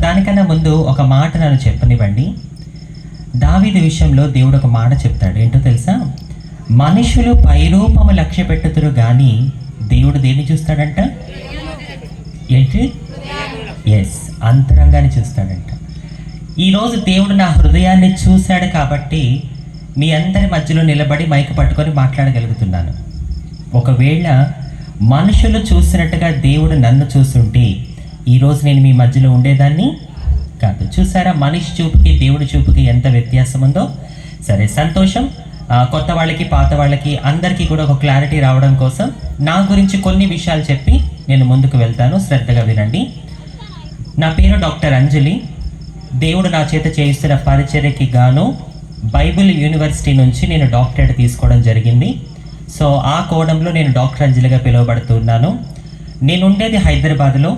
దానికన్నా ముందు ఒక మాట నన్ను చెప్పనివ్వండి. దావీదు విషయంలో దేవుడు ఒక మాట చెప్తాడు. ఏంటో తెలుసా? మనుషులు పైరూపము లక్ష్య పెట్టుతురు కానీ దేవుడు దేన్ని చూస్తాడంట? ఏంటి? ఎస్, అంతరంగాన్ని చూస్తాడంట. ఈరోజు దేవుడు నా హృదయాన్ని చూశాడు కాబట్టి మీ అందరి మధ్యలో నిలబడి మైక్ పట్టుకొని మాట్లాడగలుగుతున్నాను. ఒకవేళ మనుషులు చూసినట్టుగా దేవుడు నన్ను చూస్తుంటే ఈరోజు నేను మీ మధ్యలో ఉండేదాన్ని కాదు. చూసారా మనిషి చూపుకి దేవుడి చూపుకి ఎంత వ్యత్యాసం ఉందో? సరే, సంతోషం. కొత్త వాళ్ళకి పాత వాళ్ళకి అందరికీ కూడా ఒక క్లారిటీ రావడం కోసం నా గురించి కొన్ని విషయాలు చెప్పి నేను ముందుకు వెళ్తాను. శ్రద్ధగా వినండి. నా పేరు డాక్టర్ అంజలి. దేవుడు నా చేత చేయిస్తున్న పరిచర్యకి గాను బైబిల్ యూనివర్సిటీ నుంచి నేను డాక్టరేట్ తీసుకోవడం జరిగింది. సో ఆ కోణంలో నేను డాక్టర్ అంజలిగా పిలువబడుతున్నాను. నేను ఉండేది హైదరాబాద్లో.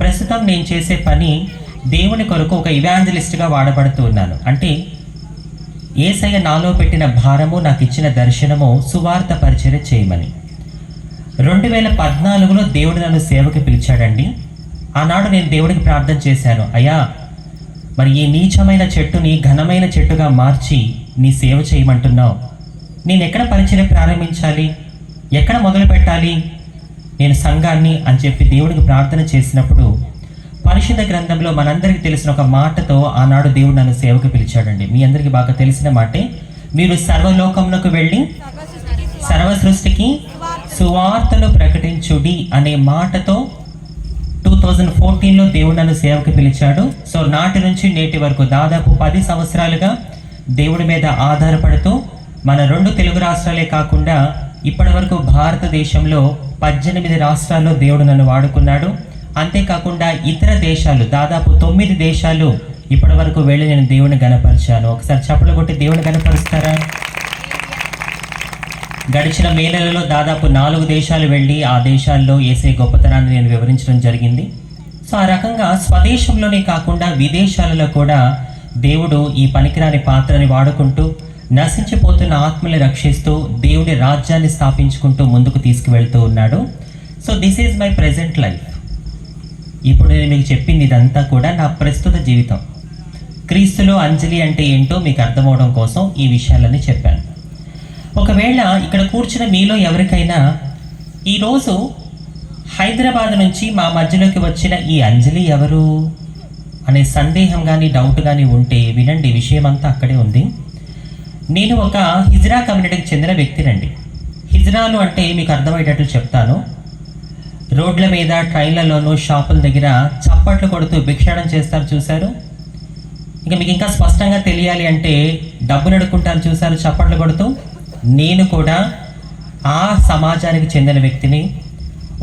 ప్రస్తుతం నేను చేసే పని దేవుని కొరకు ఒక ఇవాంజలిస్ట్గా వాడబడుతూ ఉన్నాను. అంటే యేసయ్య నాలో పెట్టిన భారము, నాకు ఇచ్చిన దర్శనము సువార్త పరిచర్య చేయమని. 2014లో దేవుడు నన్ను సేవకి పిలిచాడండి. ఆనాడు నేను దేవుడికి ప్రార్థన చేశాను, అయ్యా మరి ఈ నీచమైన చెట్టుని ఘనమైన చెట్టుగా మార్చి నీ సేవ చేయమంటున్నావు. నేను ఎక్కడ పరిచర్య ప్రారంభించాలి, ఎక్కడ మొదలు పెట్టాలి నేను సంఘాన్ని అని చెప్పి దేవుడికి ప్రార్థన చేసినప్పుడు పరిశుద్ధ గ్రంథంలో మనందరికీ తెలిసిన ఒక మాటతో ఆనాడు దేవుడు నన్ను సేవకు పిలిచాడండి. మీ అందరికీ బాగా తెలిసిన మాటే, మీరు సర్వలోకమునకు వెళ్ళి సర్వ సృష్టికి సువార్తను ప్రకటించుడి అనే మాటతో 2014లో దేవుడు నన్ను సేవకు పిలిచాడు. సో నాటి నుంచి నేటి వరకు దాదాపు 10 సంవత్సరాలుగా దేవుడి మీద ఆధారపడుతూ మన 2 తెలుగు రాష్ట్రాలే కాకుండా ఇప్పటి వరకు భారతదేశంలో 18 రాష్ట్రాల్లో దేవుడు నన్ను వాడుకున్నాడు. అంతేకాకుండా ఇతర దేశాలు దాదాపు 9 దేశాలు ఇప్పటి వరకు వెళ్ళి నేను దేవుని గణపరిచాను. ఒకసారి చప్పట్లు కొట్టి దేవుని గణపరుస్తారా? గడిచిన మే నెలలో దాదాపు 4 దేశాలు వెళ్ళి ఆ దేశాల్లో యేసయ్య గొప్పతనాన్ని నేను వివరించడం జరిగింది. సో ఆ రకంగా స్వదేశంలోనే కాకుండా విదేశాలలో కూడా దేవుడు ఈ పనికిరాని పాత్రని వాడుకుంటూ నశించిపోతున్న ఆత్మల్ని రక్షిస్తూ దేవుడి రాజ్యాన్ని స్థాపించుకుంటూ ముందుకు తీసుకువెళ్తూ ఉన్నాడు. So this is my present life. ఇప్పుడు నేను మీకు చెప్పింది ఇదంతా కూడా నా ప్రస్తుత జీవితం. క్రీస్తులో అంజలి అంటే ఏంటో మీకు అర్థమవడం కోసం ఈ విషయాలన్నీ చెప్పాను. ఒకవేళ ఇక్కడ కూర్చున్న మీలో ఎవరికైనా ఈరోజు హైదరాబాద్ నుంచి మా మధ్యలోకి వచ్చిన ఈ అంజలి ఎవరు అనే సందేహం కానీ డౌట్ కానీ ఉంటే వినండి, విషయం అంతా అక్కడే ఉంది. నేను ఒక హిజ్రా కమ్యూనిటీకి చెందిన వ్యక్తినండి. హిజ్రాలు అంటే మీకు అర్థమయ్యేటట్లు చెప్తాను. రోడ్ల మీద, ట్రైన్లలోనూ, షాపుల దగ్గర చప్పట్లు కొడుతూ భిక్షాటన చేస్తారు చూశారు. ఇక మీకు ఇంకా స్పష్టంగా తెలియాలి అంటే డబ్బులు అడుక్కుంటారు చూశారు చప్పట్లు కొడుతూ. నేను కూడా ఆ సమాజానికి చెందిన వ్యక్తిని.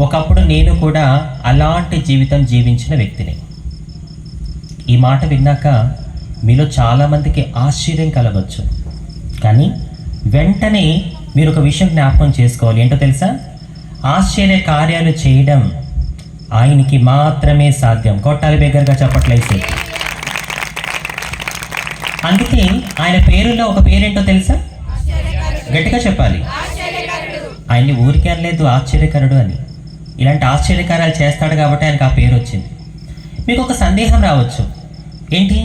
ఒకప్పుడు నేను కూడా అలాంటి జీవితం జీవించిన వ్యక్తిని. ఈ మాట విన్నాక మీలో చాలామందికి ఆశ్చర్యం కలగవచ్చు. కానీ వెంటనే మీరు ఒక విషయం జ్ఞాపకం చేసుకోవాలి. ఏంటో తెలుసా? ఆశ్చర్య కార్యాలు చేయడం ఆయనకి మాత్రమే సాధ్యం. కొట్టాలి బిగ్గరగా చప్పట్లేసి. అందుకే ఆయన పేరులో ఒక పేరేంటో తెలుసా? గట్టిగా చెప్పాలి. ఆయన్ని ఊరికే అనలేదు, ఆశ్చర్యకరుడు అని. ఇలాంటి ఆశ్చర్యకార్యాలు చేస్తాడు కాబట్టి ఆయనకు ఆ పేరు వచ్చింది. మీకు ఒక సందేహం రావచ్చు, ఏంటి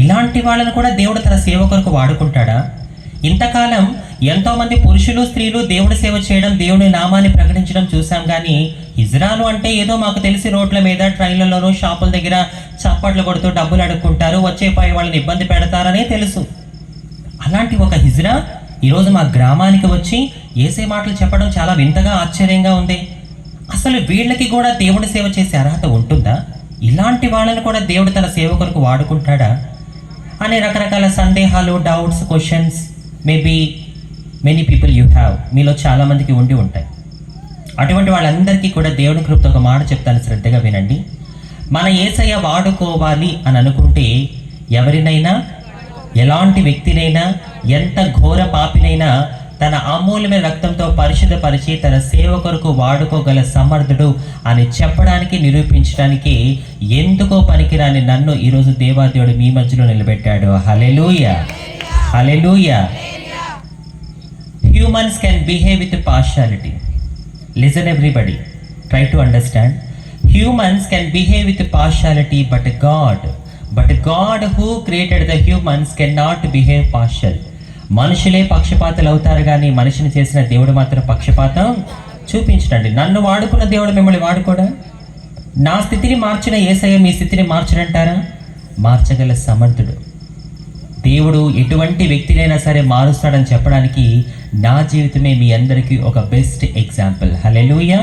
ఇలాంటి వాళ్ళను కూడా దేవుడు తన సేవ కొరకు వాడుకుంటాడా? ఇంతకాలం ఎంతోమంది పురుషులు, స్త్రీలు దేవుడి సేవ చేయడం, దేవుడి నామాన్ని ప్రకటించడం చూసాం. కానీ హిజ్రాలు అంటే ఏదో మాకు తెలిసి రోడ్ల మీద, ట్రైన్లలోనూ, షాపుల దగ్గర చప్పట్లు కొడుతూ డబ్బులు అడుక్కుంటారు, వచ్చే పై వాళ్ళని ఇబ్బంది పెడతారనే తెలుసు. అలాంటి ఒక హిజ్రా ఈరోజు మా గ్రామానికి వచ్చి యేసే మాటలు చెప్పడం చాలా వింతగా, ఆశ్చర్యంగా ఉంది. అసలు వీళ్ళకి కూడా దేవుడి సేవ చేసే అర్హత ఉంటుందా? ఇలాంటి వాళ్ళని కూడా దేవుడు తన సేవ కొరకు వాడుకుంటాడా అనే రకరకాల సందేహాలు, doubts, questions maybe many people you have, మీలో చాలామందికి ఉండి ఉంటాయి. అటువంటి వాళ్ళందరికీ కూడా దేవుని కృపతో ఒక మాట చెప్తాను, శ్రద్ధగా వినండి. మన యేసయ్య వాడుకోవాలి అని అనుకుంటే ఎవరినైనా, ఎలాంటి వ్యక్తినైనా, ఎంత ఘోర పాపినైనా తన అమూల్యమైన రక్తంతో పరిశుద్ధపరిచి తన సేవ కొరకు వాడుకోగల సమర్థుడు అని చెప్పడానికి, నిరూపించడానికి ఎందుకో పనికిరాని నన్ను ఈరోజు దేవాదేవుడు మీ మధ్యలో నిలబెట్టాడు. హల్లెలూయా, హల్లెలూయా. Humans can behave with partiality. Listen everybody, try to understand. Humans can behave with partiality, but God who created the humans can not behave partial. మనుషులే పక్షపాతులు అవుతారు కానీ మనిషిని చేసిన దేవుడు మాత్రం పక్షపాతం చూపించడండి. నన్ను వాడుకున్న దేవుడు మిమ్మల్ని వాడుకోడా? నా స్థితిని మార్చిన యేసయ్య మీ స్థితిని మార్చడంటారా? మార్చగల సమర్థుడు. దేవుడు ఎటువంటి వ్యక్తినైనా సరే మారుస్తాడని చెప్పడానికి నా జీవితమే మీ అందరికీ ఒక బెస్ట్ ఎగ్జాంపుల్. హల్లెలూయా.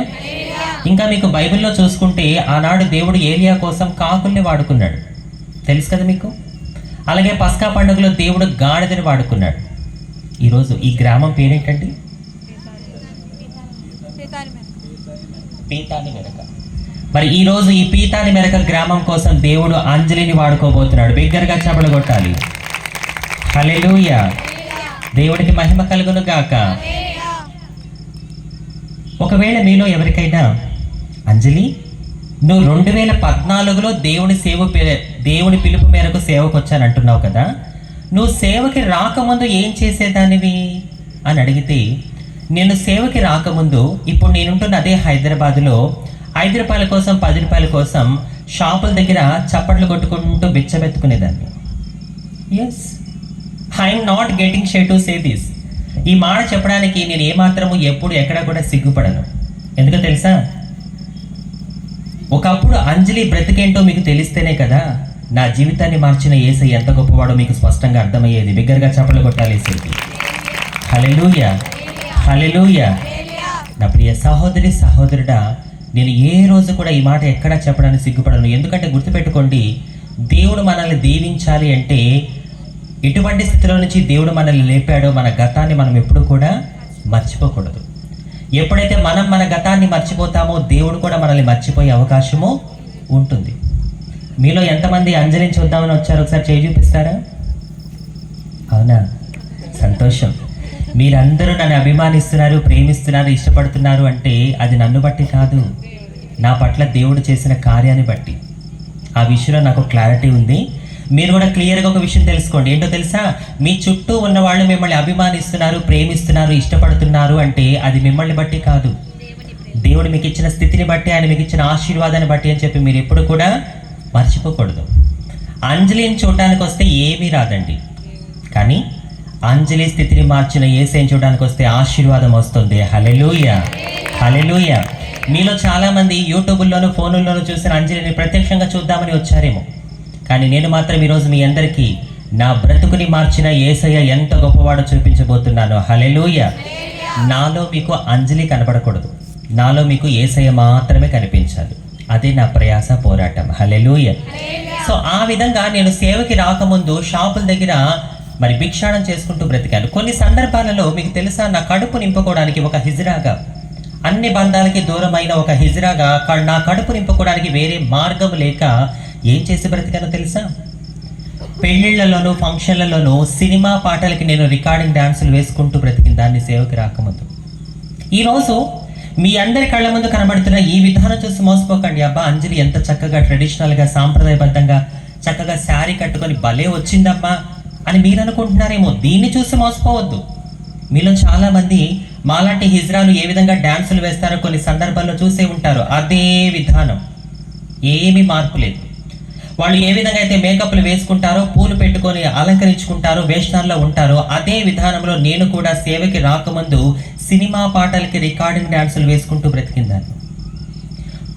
ఇంకా మీకు బైబిల్లో చూసుకుంటే ఆనాడు దేవుడు ఏలియా కోసం కాకుల్ని వాడుకున్నాడు, తెలుసు కదా మీకు. అలాగే పస్కా పండుగలో దేవుడు గాడిదని వాడుకున్నాడు. ఈరోజు ఈ గ్రామం పేరేంటండి? పీతాని మెరక. మరి ఈరోజు ఈ పీతాని మెరక గ్రామం కోసం దేవుడు అంజలిని వాడుకోబోతున్నాడు. బిగ్గరగా చప్పట్లు కొట్టాలి. హల్లెలూయా. దేవుడికి మహిమ కలుగును గాక. ఒకవేళ మీలో ఎవరికైనా అంజలి నువ్వు 2014లో దేవుని పిలుపు మేరకు సేవకు వచ్చానంటున్నావు కదా, నువ్వు సేవకి రాకముందు ఏం చేసేదానివి అని అడిగితే, నేను సేవకి రాకముందు ఇప్పుడు నేనుంటున్న అదే హైదరాబాద్లో 5 రూపాయల కోసం 10 రూపాయల కోసం షాపుల దగ్గర చప్పట్లు కొట్టుకుంటూ బిచ్చబెత్తుకునేదాన్ని. Yes, I'm not getting shy to say this. ఈ మాట చెప్పడానికి నేను ఏమాత్రము ఎప్పుడు ఎక్కడ కూడా సిగ్గుపడను. ఎందుకో తెలుసా? ఒకప్పుడు అంజలి బ్రతికేంటో మీకు తెలిస్తేనే కదా నా జీవితాన్ని మార్చిన యేసయ్య ఎంత గొప్పవాడో మీకు స్పష్టంగా అర్థమయ్యేది. బిగ్గరగా చప్పట్లు కొట్టాలి యేసయ్యకి. హల్లెలూయా, హల్లెలూయా. నా ప్రియ సహోదరి సహోదరుడా, నేను ఏ రోజు కూడా ఈ మాట ఎక్కడా చెప్పడానికి సిగ్గుపడను. ఎందుకంటే గుర్తుపెట్టుకోండి, దేవుడు మనల్ని దీవించాలి అంటే ఎటువంటి స్థితిలో నుంచి దేవుడు మనల్ని లేపాడో మన గతాన్ని మనం ఎప్పుడు కూడా మర్చిపోకూడదు. ఎప్పుడైతే మనం మన గతాన్ని మర్చిపోతామో దేవుడు కూడా మనల్ని మర్చిపోయే అవకాశము ఉంటుంది. మీలో ఎంతమంది అంజలిని చూద్దామని వచ్చారు? ఒకసారి చేయి చూపిస్తారా? అవునా, సంతోషం. మీరందరూ నన్ను అభిమానిస్తున్నారు, ప్రేమిస్తున్నారు, ఇష్టపడుతున్నారు అంటే అది నన్ను బట్టి కాదు, నా పట్ల దేవుడు చేసిన కార్యాన్ని బట్టి. ఆ విషయంలో నాకు క్లారిటీ ఉంది. మీరు కూడా క్లియర్గా ఒక విషయం తెలుసుకోండి. ఏంటో తెలుసా? మీ చుట్టూ ఉన్న వాళ్ళు మిమ్మల్ని అభిమానిస్తున్నారు, ప్రేమిస్తున్నారు, ఇష్టపడుతున్నారు అంటే అది మిమ్మల్ని బట్టి కాదు, దేవుడు మీకు ఇచ్చిన స్థితిని బట్టి, ఆయన మీకు ఇచ్చిన ఆశీర్వాదాన్ని బట్టి అని చెప్పి మీరు ఎప్పుడు కూడా మర్చిపోకూడదు. అంజలిని చూడడానికి వస్తే ఏమీ రాదండి, కానీ అంజలి స్థితిని మార్చిన యేసయ్యని చూడడానికి వస్తే ఆశీర్వాదం వస్తుంది. హల్లెలూయా, హల్లెలూయా. మీలో చాలామంది యూట్యూబ్లోను ఫోనుల్లోనూ చూసిన అంజలిని ప్రత్యక్షంగా చూద్దామని వచ్చారేమో, కానీ నేను మాత్రం ఈరోజు మీ అందరికీ నా బ్రతుకుని మార్చిన యేసయ్య ఎంత గొప్పవాడో చూపించబోతున్నాను. హల్లెలూయా. నాలో మీకు అంజలి కనపడకూడదు, నాలో మీకు యేసయ్య మాత్రమే కనిపించాలి. అదే నా ప్రయాస, పోరాటం. హల్లెలూయా. సో ఆ విధంగా నేను సేవకి రాకముందు షాపుల దగ్గర మరి భిక్షాటన చేసుకుంటూ బ్రతికాను. కొన్ని సందర్భాలలో మీకు తెలుసా, నా కడుపు నింపుకోవడానికి ఒక హిజ్రాగా, అన్ని బంధాలకి దూరమైన ఒక హిజ్రాగా నా కడుపు నింపుకోవడానికి వేరే మార్గం లేక ఏం చేసి బ్రతికానో తెలుసా? పెళ్ళిళ్ళలోనూ ఫంక్షన్లలోనూ సినిమా పాటలకి నేను రికార్డింగ్ డాన్సులు వేసుకుంటూ బ్రతికిన దాన్ని సేవకి రాకముందు. ఈరోజు మీ అందరి కళ్ళ ముందు కనబడుతున్న ఈ విధానం చూసి మోసపోకండి. అబ్బా, అంజలి ఎంత చక్కగా ట్రెడిషనల్గా సాంప్రదాయబద్ధంగా చక్కగా శారీ కట్టుకొని భలే వచ్చిందమ్మా అని మీరు అనుకుంటున్నారేమో. దీన్ని చూసి మోసపోవద్దు. మీలో చాలామంది మాలాంటి హిజ్రాలు ఏ విధంగా డాన్సులు వేస్తారో కొన్ని సందర్భాల్లో చూసే ఉంటారు. అదే విధానం, ఏమీ మార్పు లేదు. వాళ్ళు ఏ విధంగా అయితే మేకప్లు వేసుకుంటారో, పూలు పెట్టుకొని అలంకరించుకుంటారో, వేషాల్లో ఉంటారో, అదే విధానంలో నేను కూడా సేవకి రాకముందు సినిమా పాటలకి రికార్డింగ్ డాన్సులు వేసుకుంటూ బ్రతికిందాన్ని.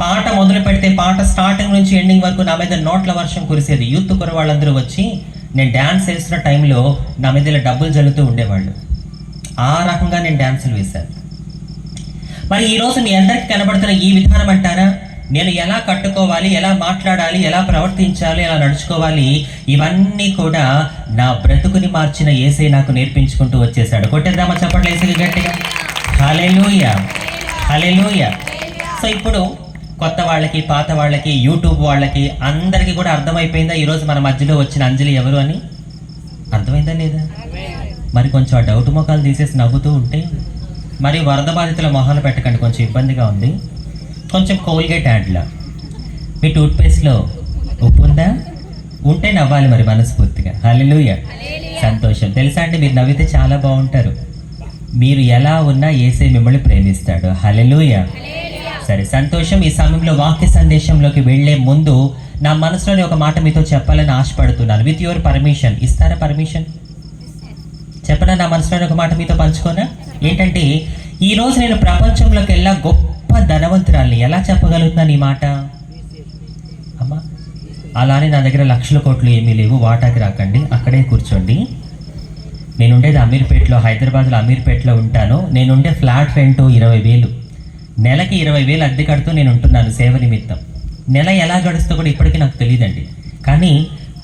పాట మొదలు పెడితే పాట స్టార్టింగ్ నుంచి ఎండింగ్ వరకు నా మీద నోట్ల వర్షం కురిసేది. యూత్ కురవాళ్ళందరూ వచ్చి నేను డ్యాన్స్ వేస్తున్న టైంలో నా మీద ఇలా డబ్బులు జల్లుతూ ఉండేవాళ్ళు. ఆ రకంగా నేను డ్యాన్సులు వేశాను. మరి ఈరోజు మీ అందరికీ కనబడుతున్న ఈ విధానం అంటారా? నేను ఎలా కట్టుకోవాలి, ఎలా మాట్లాడాలి, ఎలా ప్రవర్తించాలి, ఎలా నడుచుకోవాలి, ఇవన్నీ కూడా నా బ్రతుకుని మార్చిన యేసయ్య నాకు నేర్పించుకుంటూ వచ్చేసాడు. కొట్టేద్దామా చప్పట్లు యేసయ్యకి గట్టిగా? హల్లెలూయా, హల్లెలూయా. సో ఇప్పుడు కొత్త వాళ్ళకి, పాత వాళ్ళకి, యూట్యూబ్ వాళ్ళకి అందరికీ కూడా అర్థమైపోయిందా ఈరోజు మన మధ్యలో వచ్చిన అంజలి ఎవరు అని? అర్థమైందా లేదా? మరి కొంచెం ఆ డౌట్ మొఖాలు తీసేసి నవ్వుతూ ఉంటే, మరి వరద బాధితుల మొహాలు పెట్టకండి, కొంచెం ఇబ్బందిగా ఉంది. కొంచెం కోల్గేట్ యాడ్లా, మీ టూత్పేస్ట్లో ఉప్పు ఉందా? ఉంటే నవ్వాలి మరి మనస్ఫూర్తిగా. హల్లెలూయా, సంతోషం. తెలుసా అండి, మీరు నవ్వితే చాలా బాగుంటారు. మీరు ఎలా ఉన్నా యేసయ్య మిమ్మల్ని ప్రేమిస్తాడు. హల్లెలూయా. సరే, సంతోషం. ఈ సమయంలో వాక్య సందేశంలోకి వెళ్లే ముందు నా మనసులోని ఒక మాట మీతో చెప్పాలని ఆశపడుతున్నాను. With your permission. ఇస్తారా పర్మిషన్? చెప్పనా? నా మనసులోని ఒక మాట మీతో పంచుకోనా? ఏంటంటే, ఈ రోజు నేను ప్రపంచంలోకి వెళ్ళా గొప్ప ధనవంతురాల్ని. ఎలా చెప్పగలుగుతున్నాను ఈ మాట? అమ్మా, అలానే నా దగ్గర లక్షల కోట్లు ఏమీ లేవు, వాటాకి రాకండి, అక్కడే కూర్చోండి. నేనుండేది అమీర్పేటలో, హైదరాబాద్లో అమీర్పేటలో ఉంటాను. నేనుండే ఫ్లాట్ రెంట్ 20,000. నెలకి 20,000 అద్దె కడుతూ నేను ఉంటున్నాను సేవ నిమిత్తం. నెల ఎలా గడుస్తూ కూడా ఇప్పటికీ నాకు తెలియదండి. కానీ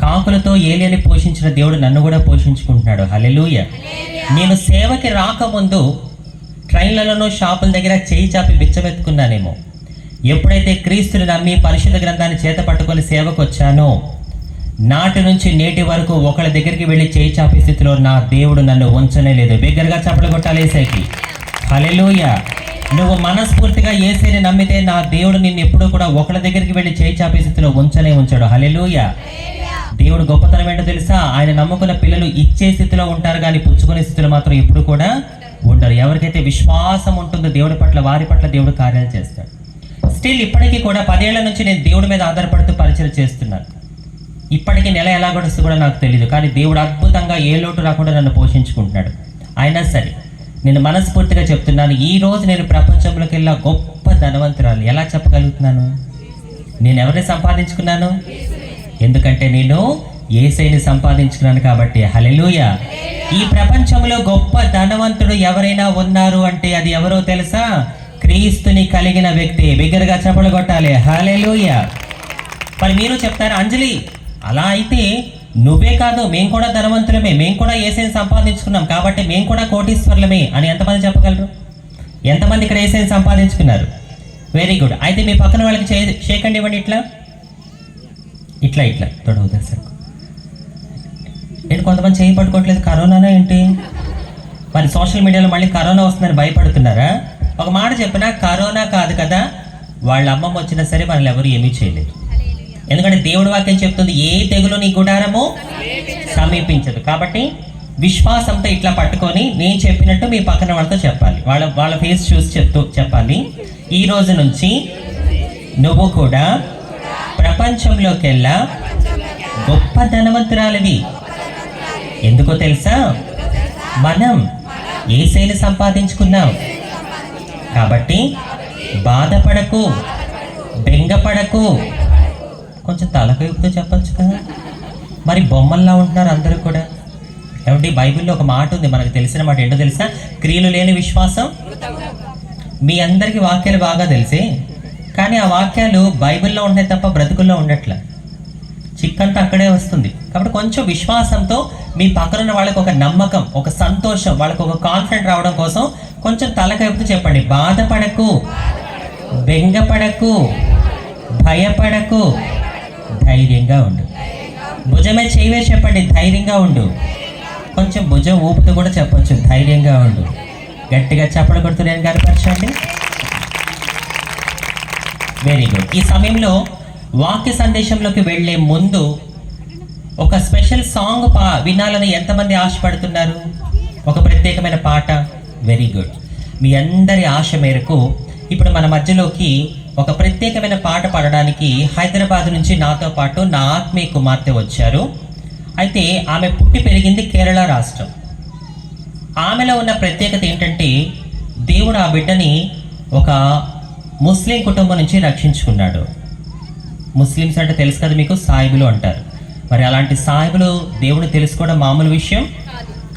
కాకులతో ఏలియని పోషించిన దేవుడు నన్ను కూడా పోషించుకుంటున్నాడు. హల్లెలూయా. నేను సేవకి రాకముందు ట్రైన్లలోనూ షాపుల దగ్గర చేయి చాపి బిచ్చమెత్తుకున్నానేమో. ఎప్పుడైతే క్రీస్తుని నమ్మి పరిశుద్ధ గ్రంథాన్ని చేత పట్టుకొని సేవకు వచ్చానో, నాటి నుంచి నేటి వరకు ఒకళ్ళ దగ్గరికి వెళ్ళి చేయి చాపే స్థితిలో నా దేవుడు నన్ను ఉంచనే లేదు. బిగ్గరగా చప్పట్లు కొట్టాలి యేసయ్యకి. హల్లెలూయా. నువ్వు మనస్ఫూర్తిగా యేసయ్యని నమ్మితే నా దేవుడు నిన్ను ఎప్పుడూ కూడా ఒకళ్ళ దగ్గరికి వెళ్ళి చేయి చాపే స్థితిలో ఉంచనే ఉంచాడు. హల్లెలూయా. దేవుడు గొప్పతనం ఏంటో తెలుసా? ఆయన నమ్ముకున్న పిల్లలు ఇచ్చే స్థితిలో ఉంటారు, కానీ పుచ్చుకునే స్థితిలో మాత్రం ఎప్పుడు కూడా ఉండరు. ఎవరికైతే విశ్వాసం ఉంటుందో దేవుడి పట్ల, వారి పట్ల దేవుడు కార్యాలు చేస్తాడు. స్టిల్ ఇప్పటికీ కూడా 10 ఏళ్ల నుంచి నేను దేవుడి మీద ఆధారపడుతూ పరిచయం చేస్తున్నాను. ఇప్పటికీ నెల ఎలా గడుస్తూ కూడా నాకు తెలియదు, కానీ దేవుడు అద్భుతంగా ఏ లోటు రాకుండా నన్ను పోషించుకుంటున్నాడు. అయినా సరే నేను మనస్ఫూర్తిగా చెప్తున్నాను, ఈ రోజు నేను ప్రపంచంలోకి వెళ్ళా గొప్ప ధనవంతురాలు. ఎలా చెప్పగలుగుతున్నాను? నేను ఎవరిని సంపాదించుకున్నాను? ఎందుకంటే నేను యేసయ్యని సంపాదించుకున్నాను కాబట్టి. హల్లెలూయా. ఈ ప్రపంచంలో గొప్ప ధనవంతుడు ఎవరైనా ఉన్నారు అంటే అది ఎవరో తెలుసా? క్రీస్తుని కలిగిన వ్యక్తి. బిగ్గరగా చప్పట్లు కొట్టాలి. హల్లెలూయా. మరి మీరు చెప్తారు, అంజలి అలా అయితే నువ్వే కాదు, మేము కూడా ధనవంతులమే, మేము కూడా యేసయ్యని సంపాదించుకున్నాం కాబట్టి మేము కూడా కోటీశ్వర్లమే అని ఎంతమంది చెప్పగలరు? ఎంతమంది ఇక్కడ యేసయ్యని సంపాదించుకున్నారు? Very good. అయితే మీ పక్కన వాళ్ళకి షేకండి ఇవ్వండి. ఇట్లా ఇట్లా ఇట్లా తొడవుతారు సార్. ఏంటి కొంతమంది చేయి పట్టుకోవట్లేదు? కరోనానా ఏంటి? మరి సోషల్ మీడియాలో మళ్ళీ కరోనా వస్తుందని భయపడుతున్నారా? ఒక మాట చెప్పినా, కరోనా కాదు కదా, వాళ్ళ అమ్మమ్మ వచ్చినా సరే మనల్ని ఎవరు ఏమీ చేయలేదు. ఎందుకంటే దేవుడి వాక్యం చెప్తుంది, ఏ తెగులు నీ గుడారము సమీపించదు. కాబట్టి విశ్వాసంతో ఇట్లా పట్టుకొని నేను చెప్పినట్టు మీ పక్కన వాళ్ళతో చెప్పాలి. వాళ్ళ ఫేస్ చూసి చెప్పాలి, ఈ రోజు నుంచి నువ్వు కూడా ప్రపంచంలోకెల్లా గొప్ప ధనవంతురాలివి. ఎందుకో తెలుసా? మనం యేసయ్యని సంపాదించుకున్నాం కాబట్టి బాధపడకు, బెంగపడకు. కొంచెం తలకైపుతో చెప్పచ్చు కదా. మరి బొమ్మల్లా ఉంటున్నారు అందరూ కూడా. ఏమంటే బైబిల్లో ఒక మాట ఉంది, మనకు తెలిసిన మాట ఏంటో తెలుసా? క్రియలు లేని విశ్వాసం. మీ అందరికీ వాక్యాలు బాగా తెలిసే, కానీ ఆ వాక్యాలు బైబిల్లో ఉంటాయి తప్ప బ్రతుకుల్లో ఉండట్లే. చిక్కంతా అక్కడే వస్తుంది. కాబట్టి కొంచెం విశ్వాసంతో మీ పక్కన వాళ్ళకి ఒక నమ్మకం, ఒక సంతోషం, వాళ్ళకి ఒక కాన్ఫిడెంట్ రావడం కోసం కొంచెం తలకైపుతో చెప్పండి. బాధపడకు, బెంగపడకు, భయపడకు, ధైర్యంగా ఉండు. భుజమే చేయవే చెప్పండి, ధైర్యంగా ఉండు. కొంచెం భుజం ఊపుతూ కూడా చెప్పొచ్చు, ధైర్యంగా ఉండు. గట్టిగా చప్పట్లు కొడుతూ నేను కనపరచండి. Very good. ఈ సమయంలో వాక్య సందేశంలోకి వెళ్ళే ముందు ఒక స్పెషల్ సాంగ్ వినాలని ఎంతమంది ఆశపడుతున్నారు? ఒక ప్రత్యేకమైన పాట. Very good. మీ అందరి ఆశ మేరకు ఇప్పుడు మన మధ్యలోకి ఒక ప్రత్యేకమైన పాట పాడడానికి హైదరాబాద్ నుంచి నాతో పాటు నా ఆత్మీయ కుమార్తె వచ్చారు. అయితే ఆమె పుట్టి పెరిగింది కేరళ రాష్ట్రం. ఆమెలో ఉన్న ప్రత్యేకత ఏంటంటే, దేవుడు ఆ బిడ్డని ఒక ముస్లిం కుటుంబం నుంచి రక్షించుకున్నాడు. ముస్లిమ్స్ అంటే తెలుసు కదా మీకు, సాయిబులు అంటారు. మరి అలాంటి సాయిబులు దేవుడు తెలుసుకోవడం మామూలు విషయం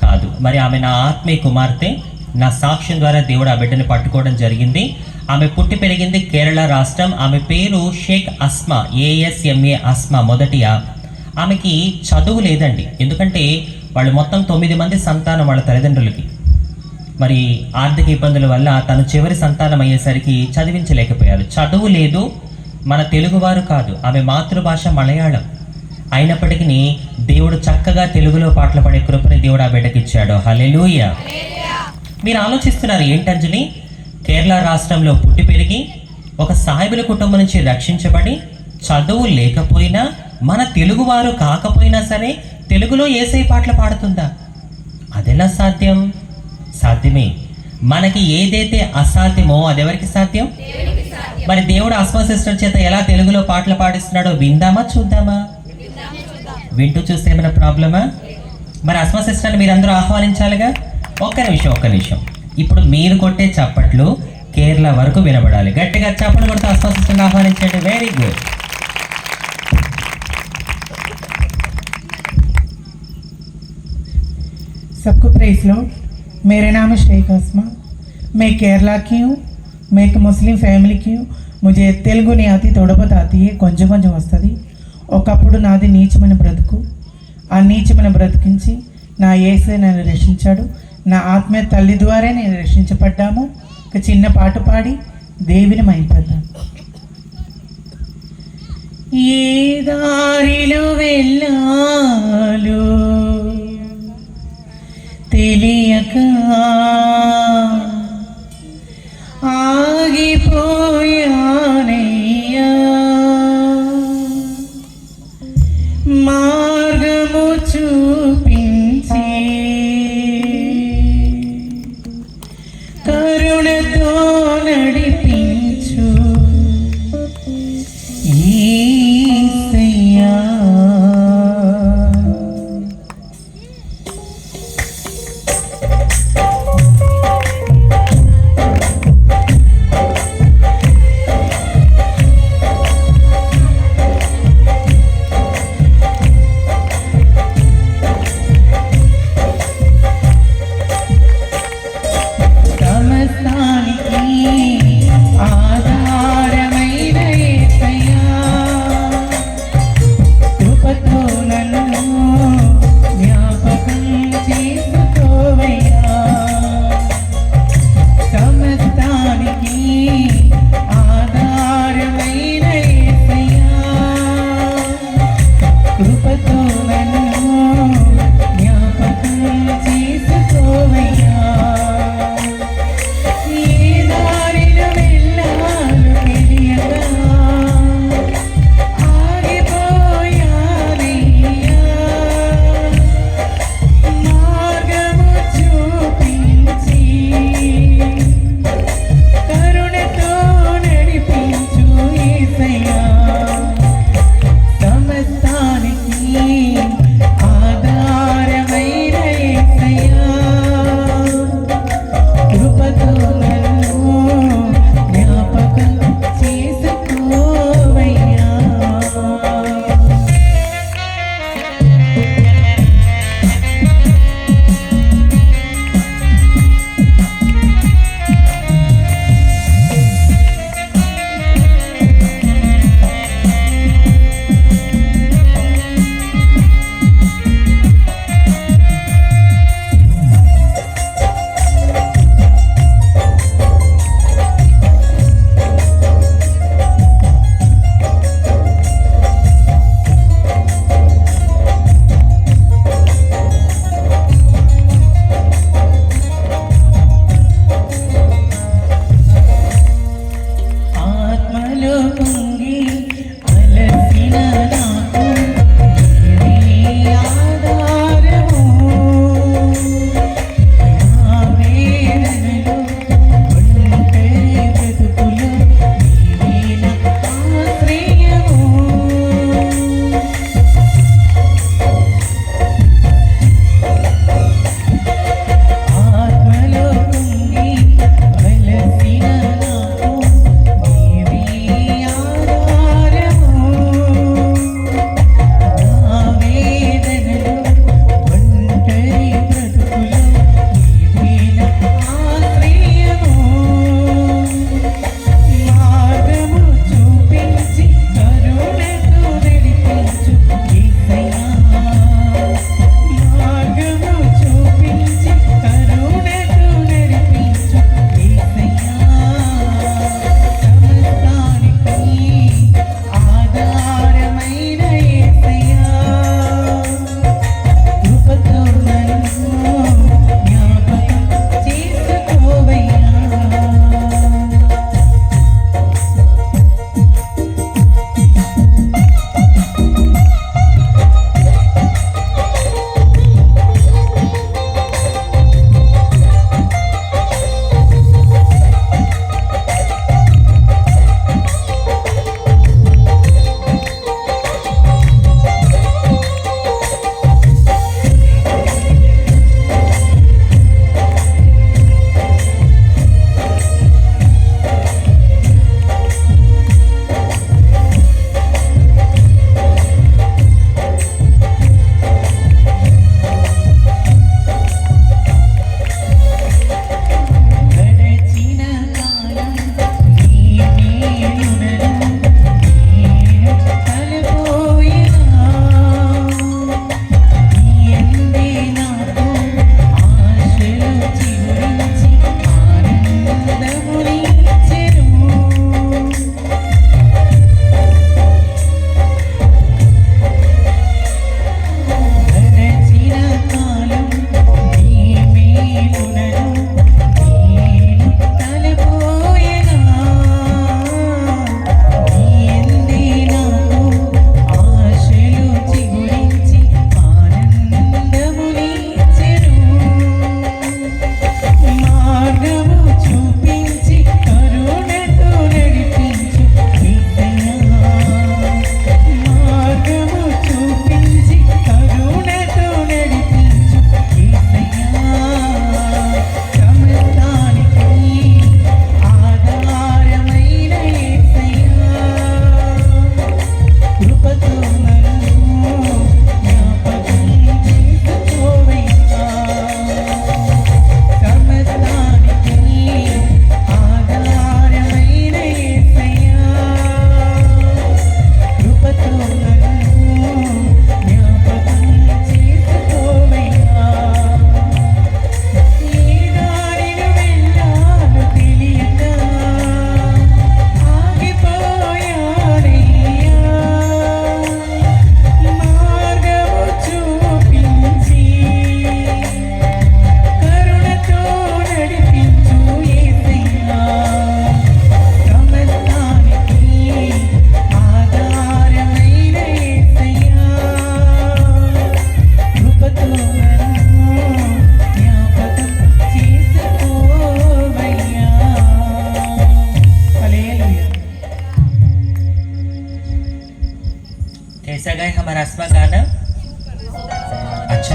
కాదు. మరి ఆమె నా ఆత్మీయ కుమార్తె. నా సాక్ష్యం ద్వారా దేవుడు ఆ బిడ్డని పట్టుకోవడం జరిగింది. ఆమె పుట్టి పెరిగింది కేరళ రాష్ట్రం. ఆమె పేరు షేక్ అస్మా, ASMA అస్మా మొదటి. ఆమెకి చదువు లేదండి, ఎందుకంటే వాళ్ళు మొత్తం 9 మంది సంతానం వాళ్ళ తల్లిదండ్రులకి. మరి ఆర్థిక ఇబ్బందుల వల్ల తను చివరి సంతానం అయ్యేసరికి చదివించలేకపోయారు. చదువు లేదు, మన తెలుగువారు కాదు, ఆమె మాతృభాష మలయాళం. అయినప్పటికీ దేవుడు చక్కగా తెలుగులో పాటలు పాడే కృపని దేవుడు ఆ బిడ్డకి ఇచ్చాడు. హల్లెలూయా. మీరు ఆలోచిస్తున్నారు, ఏంటంజలి, కేరళ రాష్ట్రంలో పుట్టి పెరిగి ఒక సాయిబుల కుటుంబం నుంచి రక్షించబడి చదువు లేకపోయినా, మన తెలుగువారు కాకపోయినా సరే తెలుగులో యేసయ్య పాటలు పాడుతుందా? అదెలా సాధ్యం? సాధ్యమే. మనకి ఏదైతే అసాధ్యమో అదెవరికి సాధ్యం? మరి దేవుడు ఆస్మా సిస్టర్ చేత ఎలా తెలుగులో పాటలు పాడిస్తున్నాడో విందామా చూద్దామా? వింటూ చూస్తే ఏమైనా ప్రాబ్లమా? మరి ఆస్మా సిస్టర్ని మీరందరూ ఆహ్వానించాలిగా. ఒక్క నిమిషం. ఇప్పుడు మీరు కొట్టే చప్పట్లు కేరళ వరకు వినబడాలి. గట్టిగా చప్పట్లు కొడుతూ ఆస్మా సిస్టర్ని ఆహ్వానించండి. Very good. सबको प्रेज लॉर्ड। मेरा नाम है शेख अस्मा। मैं केरला की हूँ। मैं एक मुस्लिम ఫ్యామిలీ की हूँ। मुझे తెలుగు नहीं आती, थोड़ा बहुत आती है, కొంచెం వస్తుంది. ఒకప్పుడు నాది నీచమైన బ్రతుకు. ఆ నీచమైన బ్రతికించి నా యేసే నన్ను రక్షించాడు. నా ఆత్మీయ తల్లి ద్వారా నేను రక్షించబడ్డాము. ఒక చిన్న పాట పాడి దేవుని మహిమపడదాం. ఏ దారిలో వెళ్ళాలో తెలియక ఆగిపోయానయ్యా, మార్గము చూపించి కరుణతో నడిపించు యేసయ్యా.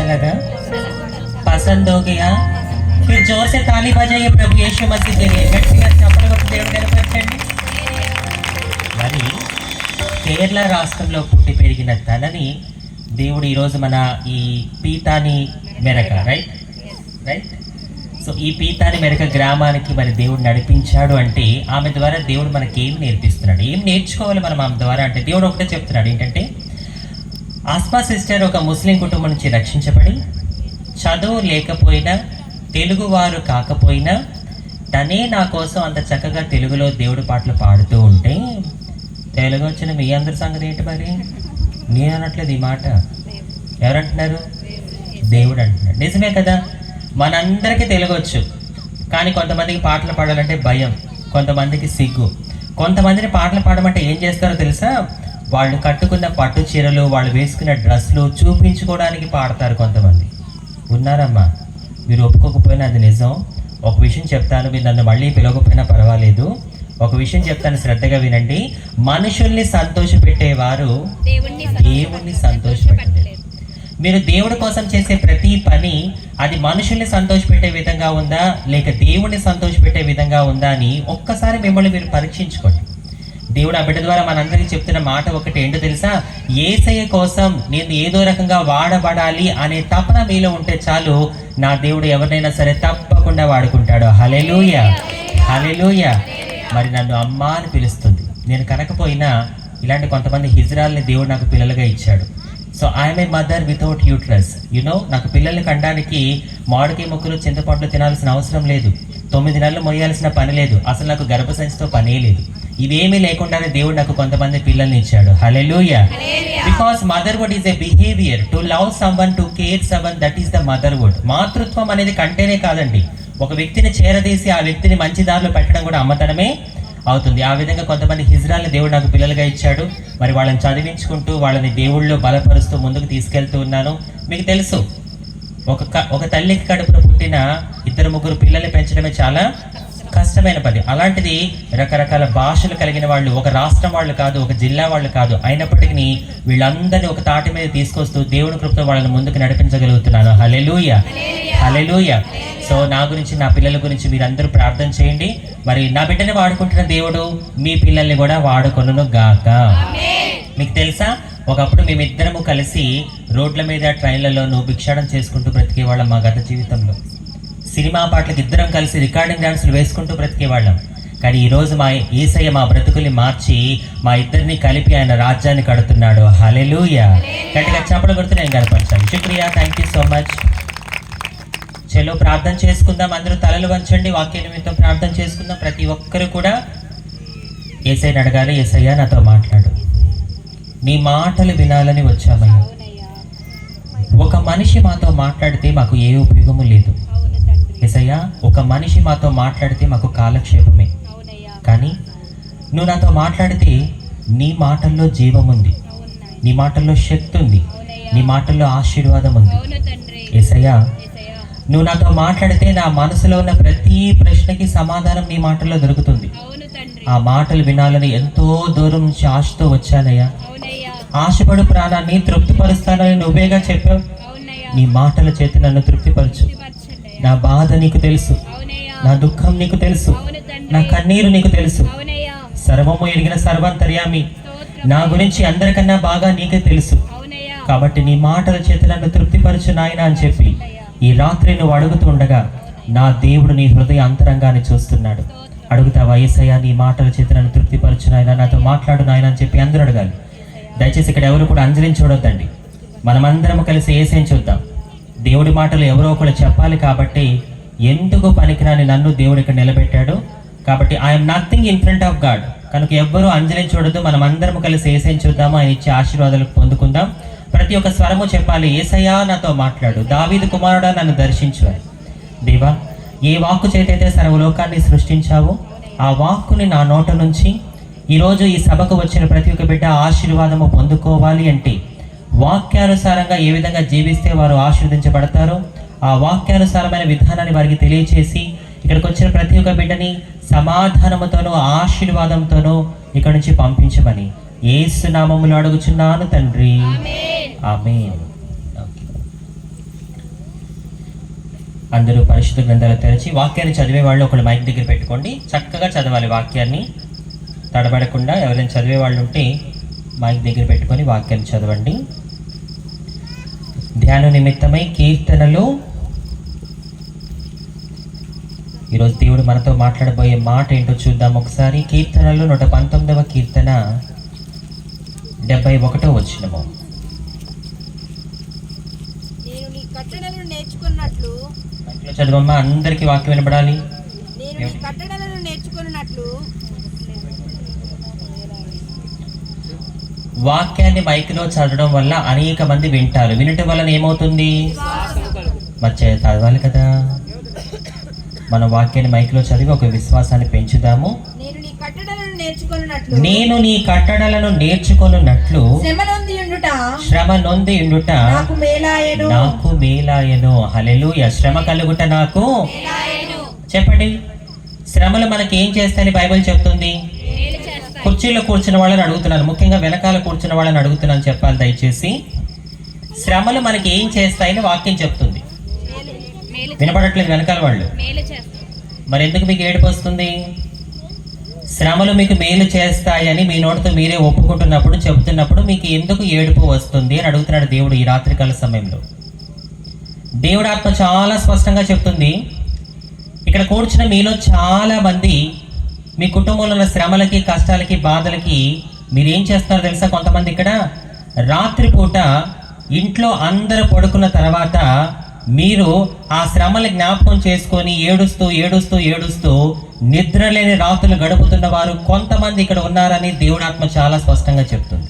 लगा? पसंद हो गया? फिर जोर से ताली बजाइए प्रभु यीशु मसीह के लिए. గట్టిగా చప్పట్లు కొట్టి దేవుని కనపరచండి. మరి కేరళ రాష్ట్రంలో పుట్టి పెరిగిన తనని దేవుడు ఈరోజు మన ఈ పీతాని మెరక రైట్ సో ఈ పీతాని మెరక గ్రామానికి మరి దేవుడు నడిపించాడు అంటే ఆమె ద్వారా దేవుడు మనకి ఏం నేర్పిస్తున్నాడు, ఏం నేర్చుకోవాలి మనం ఆమె ద్వారా అంటే దేవుడు ఒకటే చెప్తున్నాడు ఏంటంటే, ఆస్మా సిస్టర్ ఒక ముస్లిం కుటుంబం నుంచి రక్షించబడి చదువు లేకపోయినా తెలుగువారు కాకపోయినా తనే నా కోసం అంత చక్కగా తెలుగులో దేవుడి పాటలు పాడుతూ ఉంటే తెలుగు వచ్చిన మీ అందరి సంగతి ఏంటి మరి? నేను అనట్లేదు ఈ మాట, ఎవరంటున్నారు? దేవుడు అంటున్నాడు. నిజమే కదా, మనందరికీ తెలుగు వచ్చు, కానీ కొంతమందికి పాటలు పాడాలంటే భయం, కొంతమందికి సిగ్గు. కొంతమందిని పాటలు పాడమంటే ఏం చేస్తారో తెలుసా? వాళ్ళు కట్టుకున్న పట్టు చీరలు, వాళ్ళు వేసుకున్న డ్రెస్లు చూపించుకోవడానికి పాడతారు కొంతమంది. ఉన్నారమ్మా, మీరు ఒప్పుకోకపోయినా అది నిజం. ఒక విషయం చెప్తాను, మీరు నన్ను మళ్ళీ పిలవకపోయినా పర్వాలేదు. ఒక విషయం చెప్తాను, శ్రద్ధగా వినండి. మనుషుల్ని సంతోషపెట్టేవారు దేవుణ్ణి సంతోషపెట్టలేరు. మీరు దేవుడి కోసం చేసే ప్రతి పని అది మనుషుల్ని సంతోషపెట్టే విధంగా ఉందా లేక దేవుణ్ణి సంతోషపెట్టే విధంగా ఉందా అని ఒక్కసారి మిమ్మల్ని మీరు పరీక్షించుకోండి. దేవుడు ఆ బిడ్డ ద్వారా మనందరికీ చెప్తున్న మాట ఒకటి ఏంటో తెలుసా? యేసయ్య కోసం నేను ఏదో రకంగా వాడబడాలి అనే తపన మీలో ఉంటే చాలు, నా దేవుడు ఎవరినైనా సరే తప్పకుండా వాడుకుంటాడు. హల్లెలూయా, హల్లెలూయా. మరి నన్ను అమ్మ అని పిలుస్తుంది. నేను కనకపోయినా ఇలాంటి కొంతమంది హిజ్రాల్ని దేవుడు నాకు పిల్లలుగా ఇచ్చాడు. So I'm a mother without uterus. నాకు పిల్లల్ని కండానికి మామిడికాయ ముక్కలు చింతపండ్లు తినాల్సిన అవసరం లేదు, 9 నెలలు మొయ్యాల్సిన పని లేదు, అసలు నాకు గర్భసంచితో పనే లేదు. ఇవేమీ లేకుండానే దేవుడు నాకు కొంతమంది పిల్లల్ని ఇచ్చాడు. Hallelujah. Because motherhood is a behaviour to love someone, to care someone, that is the motherhood. మాతృత్వం అనేది కంటేనే కాదండి, ఒక వ్యక్తిని చేరదీసి ఆ వ్యక్తిని మంచి దారిలో పెట్టడం కూడా అమ్మతనమే అవుతుంది. ఆ విధంగా కొంతమంది హిజ్రాల్ని దేవుడు నాకు పిల్లలుగా ఇచ్చాడు. మరి వాళ్ళని చదివించుకుంటూ వాళ్ళని దేవుళ్ళలో బలపరుస్తూ ముందుకు తీసుకెళ్తూ ఉన్నాను. మీకు తెలుసు, ఒక తల్లికి కడుపున పుట్టిన 2-3 పిల్లల్ని పెంచడమే చాలా కష్టమైన పని. అలాంటిది రకరకాల భాషలు కలిగిన వాళ్ళు, ఒక రాష్ట్రం వాళ్ళు కాదు, ఒక జిల్లా వాళ్ళు కాదు, అయినప్పటికీ వీళ్ళందరినీ ఒక తాటి మీద తీసుకొస్తూ దేవుని కృపతో వాళ్ళని ముందుకు నడిపించగలుగుతున్నాను. హల్లెలూయా, హల్లెలూయా. సో నా గురించి, నా పిల్లల గురించి మీరందరూ ప్రార్థన చేయండి. మరి నా బిడ్డని వాడుకుంటున్న దేవుడు మీ పిల్లల్ని కూడా వాడుకొనును గాక. మీకు తెలుసా, ఒకప్పుడు మేమిద్దరము కలిసి రోడ్ల మీద, ట్రైన్లలో భిక్షాటన చేసుకుంటూ బ్రతికేవాళ్ళం. మా గత జీవితంలో సినిమా పాటలకు ఇద్దరం కలిసి రికార్డింగ్ డాన్సులు వేసుకుంటూ బ్రతికేవాళ్ళం. కానీ ఈరోజు మా యేసయ్య మా బ్రతుకుల్ని మార్చి మా ఇద్దరిని కలిపి ఆయన రాజ్యాన్ని కడుతున్నాడు. హల్లెలూయా. గట్టిగా చప్పట్లు కొడుతూ నేను కనపరచాను. శుక్రియా, థ్యాంక్ యూ సో మచ్. చలో ప్రార్థన చేసుకుందాం. అందరూ తలలు వంచండి, వాక్య నిమిత్తం ప్రార్థన చేసుకుందాం. ప్రతి ఒక్కరు కూడా యేసయ్యని అడగాలి, యేసయ్య నాతో మాట్లాడు, నీ మాటలు వినాలని వచ్చామయ్యా. ఒక మనిషి మాతో మాట్లాడితే మాకు ఏ ఉపయోగము లేదు యేసయ్యా. ఒక మనిషి మాతో మాట్లాడితే మాకు కాలక్షేపమే. కానీ నువ్వు నాతో మాట్లాడితే నీ మాటల్లో జీవం ఉంది, నీ మాటల్లో శక్తి ఉంది, నీ మాటల్లో ఆశీర్వాదం ఉంది. యేసయ్యా, నువ్వు నాతో మాట్లాడితే నా మనసులో ఉన్న ప్రతి ప్రశ్నకి సమాధానం నీ మాటల్లో దొరుకుతుంది. ఆ మాటలు వినాలని ఎంతో దూరం నుంచి ఆశతో వచ్చానయ్యా. ఆశపడు ప్రాణాన్ని తృప్తిపరుస్తానని నువ్వేగా చెప్పావు. నీ మాటల చేత నన్ను తృప్తిపరచు. నా బాధ నీకు తెలుసు, నా దుఃఖం నీకు తెలుసు, నా కన్నీరు నీకు తెలుసు. సర్వము ఎరిగిన సర్వాంతర్యామి, నా గురించి అందరికన్నా బాగా నీకే తెలుసు. కాబట్టి నీ మాటల చేత నన్ను తృప్తిపరచు నాయన అని చెప్పి ఈ రాత్రి నువ్వు అడుగుతూ ఉండగా నా దేవుడు నీ హృదయ అంతరంగాన్ని చూస్తున్నాడు. అడుగుతావా, యేసయ్యా నీ మాటల చేత నన్ను తృప్తిపరచు నాయన, నాతో మాట్లాడు నాయన అని చెప్పి అందరూ అడగాలి. దయచేసి ఇక్కడ ఎవరు కూడా అంజలిని చూడొద్దండి. మనమందరం కలిసి యేసయ్యని చూద్దాం. దేవుడి మాటలు ఎవరో ఒకరు చెప్పాలి కాబట్టి ఎందుకు పనికిరాని నన్ను దేవుడు ఇక్కడ నిలబెట్టాడు. కాబట్టి I'm nothing in front of God. కనుక ఎవ్వరూ అంజలిని చూడొద్దు. మనం అందరం కలిసి యేసయ్యని చూద్దాము, ఆయన ఇచ్చే ఆశీర్వాదాలు పొందుకుందాం. ప్రతి ఒక్క స్వరము చెప్పాలి, యేసయ్యా నాతో మాట్లాడు, దావీదు కుమారుడా నన్ను దర్శించు. దేవా, ఏ వాక్కు చేతైతే సర్వలోకాన్ని సృష్టించావో ఆ వాక్కుని నా నోట నుంచి ఈరోజు ఈ సభకు వచ్చిన ప్రతి ఒక్క బిడ్డ ఆశీర్వాదము పొందుకోవాలి అంటే వాక్యానుసారంగా ఏ విధంగా జీవిస్తే వారు ఆశీర్వదించబడతారో ఆ వాక్యానుసారమైన విధానాన్ని వారికి తెలియచేసి ఇక్కడికి వచ్చిన ప్రతి ఒక్క బిడ్డని సమాధానముతోనూ ఆశీర్వాదంతోనూ ఇక్కడ నుంచి పంపించమని యేసు నామములో అడుగుచున్నాను తండ్రి, ఆమేన్. అందరూ పరిశుద్ధ గ్రంథాలు తెరిచి వాక్యాన్ని చదివే వాళ్ళు ఒకళ్ళు మైక్ దగ్గర పెట్టుకోండి. చక్కగా చదవాలి వాక్యాన్ని, తడబడకుండా. ఎవరైనా చదివే వాళ్ళు ఉంటే మైక్ దగ్గర పెట్టుకొని వాక్యాన్ని చదవండి. ధ్యాన నిమిత్తమై కీర్తనలు. ఈరోజు దేవుడు మనతో మాట్లాడబోయే మాట ఏంటో చూద్దాం ఒకసారి. కీర్తనలు 119వ కీర్తన 71వ వచనము. నేను నీ కట్టడలను నేర్చుకున్నట్లు, మైక్లో చదవమ్మా, అందరికీ వాక్యం వినబడాలి. నేను నీ కట్టడలను నేర్చుకున్నట్లు. వాక్యాన్ని మైక్లో చదవడం వల్ల అనేక మంది వింటారు. వినటం వలన ఏమవుతుంది? వచ్చే చదవాలి కదా. మన వాక్యాన్ని మైక్లో చదివి ఒక విశ్వాసాన్ని పెంచుదాము. నేను నీ కట్టడలను నేర్చుకున్నట్లు, నేను నీ కట్టడలను నేర్చుకొనున్నట్లు శ్రమ నొంది ఉండుట నాకు మేలాయెను. నాకు మేలాయను. హల్లెలూయా. శ్రమ కలుగుట నాకు. చెప్పండి, శ్రమలు మనకి ఏం చేస్తాయని బైబిల్ చెప్తుంది? కుర్చీలో కూర్చున్న వాళ్ళని అడుగుతున్నాను, ముఖ్యంగా వెనకాల కూర్చున్న వాళ్ళని అడుగుతున్నాను, చెప్పాలి దయచేసి. శ్రమలు మనకి ఏం చేస్తాయని వాక్యం చెప్తుంది. వినపడట్లేదు వెనకాల వాళ్ళు. మరి ఎందుకు మీకు ఏడుపు వస్తుంది? శ్రమలు మీకు మేలు చేస్తాయని మీ నోటితో మీరే ఒప్పుకుంటున్నప్పుడు, చెబుతున్నప్పుడు మీకు ఎందుకు ఏడుపు వస్తుంది అని అడుగుతున్నాడు దేవుడు ఈ రాత్రికాల సమయంలో. దేవుడు ఆత్మ చాలా స్పష్టంగా చెప్తుంది. ఇక్కడ కూర్చున్న మీలో చాలా మంది మీ కుటుంబంలో ఉన్న శ్రమలకి, కష్టాలకి, బాధలకి మీరేం చేస్తారో తెలుసా? కొంతమంది ఇక్కడ రాత్రిపూట ఇంట్లో అందరూ పడుకున్న తర్వాత మీరు ఆ శ్రమల జ్ఞాపకం చేసుకొని ఏడుస్తూ ఏడుస్తూ ఏడుస్తూ నిద్రలేని రాత్రులు గడుపుతున్న వారు కొంతమంది ఇక్కడ ఉన్నారని దేవుడు ఆత్మ చాలా స్పష్టంగా చెప్తుంది.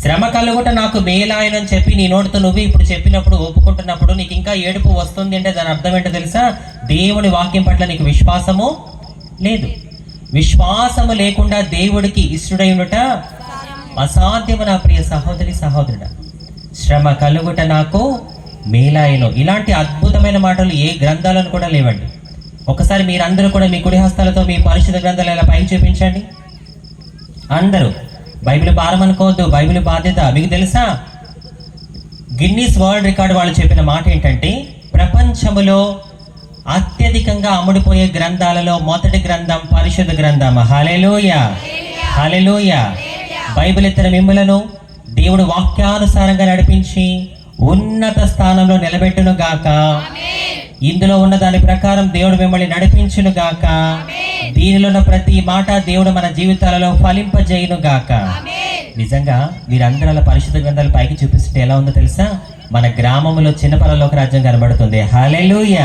శ్రమ కలుగుట నాకు మేలాయనని చెప్పి నీ నోటితో నువ్వు ఇప్పుడు చెప్పినప్పుడు, ఒప్పుకుంటున్నప్పుడు నీకు ఇంకా ఏడుపు వస్తుంది అంటే దాని అర్థం ఏంటో తెలుసా? దేవుని వాక్యం పట్ల నీకు విశ్వాసము లేదు. విశ్వాసము లేకుండా దేవుడికి ఇష్టడై ఉండట అసాధ్యము నా ప్రియ సహోదరి సహోదరుడా. శ్రమ కలుగుట నాకు మేలాయను. ఇలాంటి అద్భుతమైన మాటలు ఏ గ్రంథాలను కూడా లేవండి. ఒకసారి మీరందరూ కూడా మీ కుడి హస్తాలతో మీ పరిశుద్ధ గ్రంథాలు ఇలా పైకి చూపించండి. అందరూ బైబిల్ భారం అనుకోవద్దు, బైబిల్ బాధ్యత. మీకు తెలుసా, గిన్నీస్ వరల్డ్ రికార్డ్ వాళ్ళు చెప్పిన మాట ఏంటంటే, ప్రపంచములో అత్యధికంగా అమ్ముడుపోయే గ్రంథాలలో మొదటి గ్రంథం పరిశుద్ధ గ్రంథం. హల్లెలూయా, హల్లెలూయా. బైబిల్ ఇతర మిమ్ములను దేవుడు వాక్యానుసారంగా నడిపించి ఉన్నత స్థానంలో నిలబెట్టును గాక. ఇందులో ఉన్న దాని ప్రకారం దేవుడు మిమ్మల్ని నడిపించును గాక. దీనిలో ఉన్న ప్రతి మాట దేవుడు మన జీవితాలలో ఫలింపజేయును గాక. నిజంగా మీరందరూ అలా పరిశుద్ధ గ్రంథాలు పైకి చూపిస్తుంటే ఎలా ఉందో తెలుసా? మన గ్రామంలో చిన్న పరలోక రాజ్యం కనబడుతుంది. హల్లెలూయా.